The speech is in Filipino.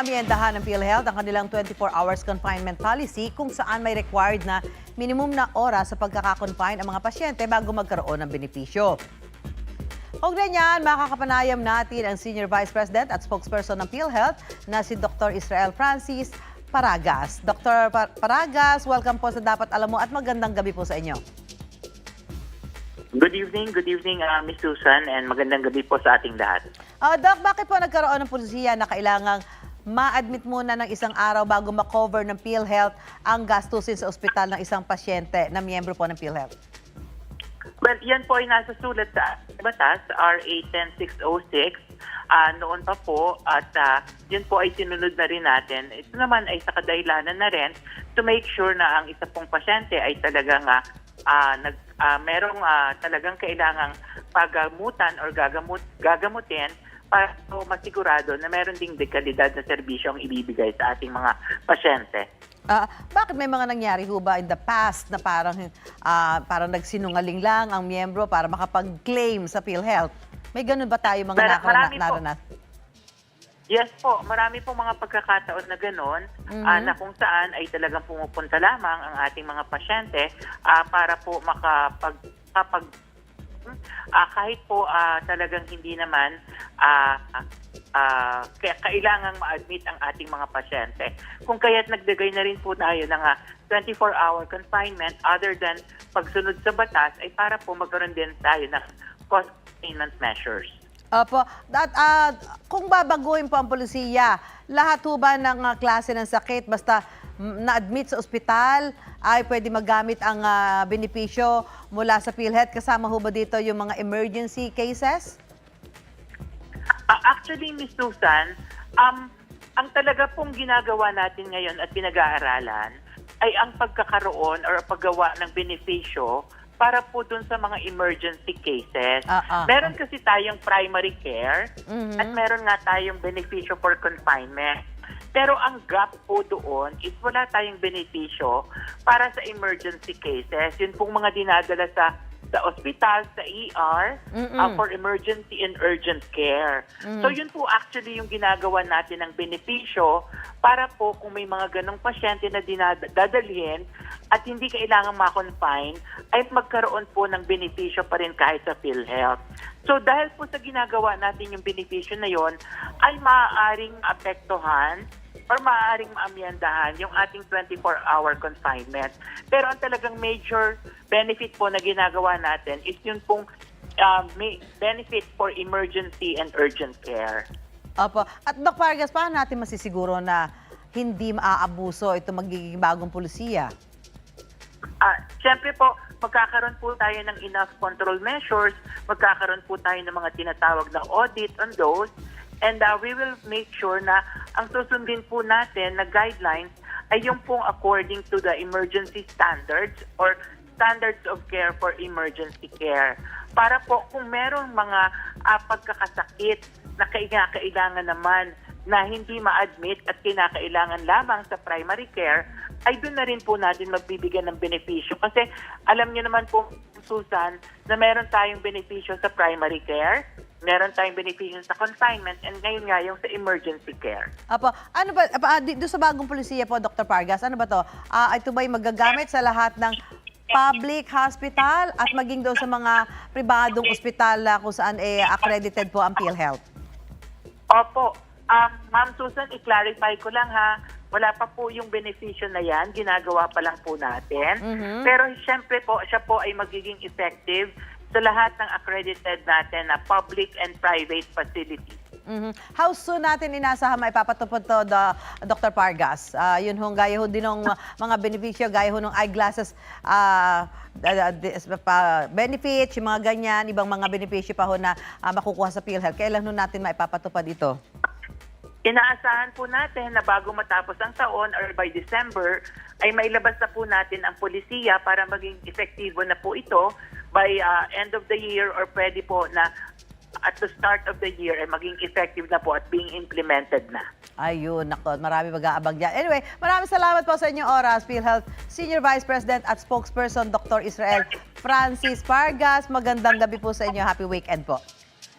maamyendahan ng PhilHealth ang kanilang 24 hours confinement policy kung saan may required na minimum na oras sa pagkakakonfine ang mga pasyente bago magkaroon ng benepisyo. Kaugnay niyan, makakapanayam natin ang Senior Vice President at Spokesperson ng PhilHealth na si Dr. Israel Francis Paragas. Dr. Paragas, welcome po sa Dapat Alam Mo at magandang gabi po sa inyo. Good evening, Ms. Susan, and magandang gabi po sa ating lahat. Doc, bakit po nagkaroon ng pulisiya na kailangang ma-admit muna ng isang araw bago ma-cover ng PhilHealth ang gastusin sa ospital ng isang pasyente na miyembro po ng PhilHealth? Well, yan po ay nasa sulat sa batas, RA 10606, noon pa po, at yun po ay sinunod na rin natin. Ito naman ay sa kadahilanan na rin to make sure na ang isa pong pasyente ay talagang merong talagang kailangang pagamutan or gagamutin para po masigurado na meron ding dekalidad na serbisyo ang ibibigay sa ating mga pasyente. Bakit may mga nangyari ho ba in the past na parang nagsinungaling lang ang miyembro para makapag-claim sa PhilHealth? May ganun ba tayo mga naranas? Yes po, marami pong mga pagkakataon na gano'n na kung saan ay talagang pumupunta lamang ang ating mga pasyente para po kahit po talagang hindi naman kailangang ma-admit ang ating mga pasyente. Kung kaya't nagbigay na rin po tayo ng 24-hour confinement other than pagsunod sa batas ay para po magkaroon din tayo ng cost containment measures. Opo. Kung babaguhin po ang polisiya, lahat ho ba ng klase ng sakit basta na-admit sa ospital ay pwede magamit ang benepisyo mula sa PhilHealth? Kasama ho ba dito yung mga emergency cases? Actually, Ms. Susan, ang talaga pong ginagawa natin ngayon at pinag-aaralan ay ang pagkakaroon or paggawa ng benepisyo para po dun sa mga emergency cases. Meron kasi tayong primary care at meron nga tayong benepisyo for confinement. Pero ang gap po doon is wala tayong benepisyo para sa emergency cases. Yun pong mga dinadala sa ospital, sa ER, for emergency and urgent care. So yun po actually yung ginagawa natin ng benepisyo para po kung may mga ganong pasyente na dadalhin at hindi kailangan ma-confine, ay magkaroon po ng benepisyo pa rin kahit sa PhilHealth. So dahil po sa ginagawa natin yung benepisyo na yon, ay maaaring apektuhan or maaaring maamyendahan yung ating 24-hour confinement. Pero ang talagang major benefit po na ginagawa natin is yun pong benefit for emergency and urgent care. Opo. At Doc Paragas, paano natin masisiguro na hindi maaabuso ito magiging bagong polisiya? Siyempre po, magkakaroon po tayo ng enough control measures, magkakaroon po tayo ng mga tinatawag na audit on those, and we will make sure na ang susundin po natin na guidelines ay yung pong according to the emergency standards or standards of care for emergency care. Para po kung merong mga pagkakasakit na kailangan naman na hindi ma-admit at kinakailangan lamang sa primary care, ay doon na rin po natin magbibigyan ng benepisyo. Kasi alam niyo naman po, Susan, na meron tayong benepisyo sa primary care, meron tayong benepisyo sa confinement, and ngayon nga yung sa emergency care. Apo, ano ba, doon sa bagong polisiya po, Dr. Paragas, ano ba to? Ito ba'y magagamit sa lahat ng public hospital at maging doon sa mga pribadong ospital kung saan accredited po ang PhilHealth? Opo. Ma'am Susan, i-clarify ko lang ha, wala pa po yung benepisyo na yan, ginagawa pa lang po natin. Pero siyempre po, siya po ay magiging effective sa lahat ng accredited natin na public and private facilities. How soon natin inasahan maipapatupad to, Dr. Paragas? Yun hong gaya ho din ng mga benepisyo, gaya ho ng eyeglasses benefits, yung mga ganyan, ibang mga benepisyo pa ho na makukuha sa PhilHealth. Kailan ho natin maipapatupad ito? Inaasahan po natin na bago matapos ang taon or by December ay mailabas na po natin ang polisiya para maging epektibo na po ito by end of the year or pwede po na at the start of the year ay maging effective na po at being implemented na. Ayun, nako, marami mag-aabag dyan. Anyway, maraming salamat po sa inyong oras, PhilHealth Senior Vice President at Spokesperson Dr. Israel Francis Paragas. Magandang gabi po sa inyo. Happy weekend po.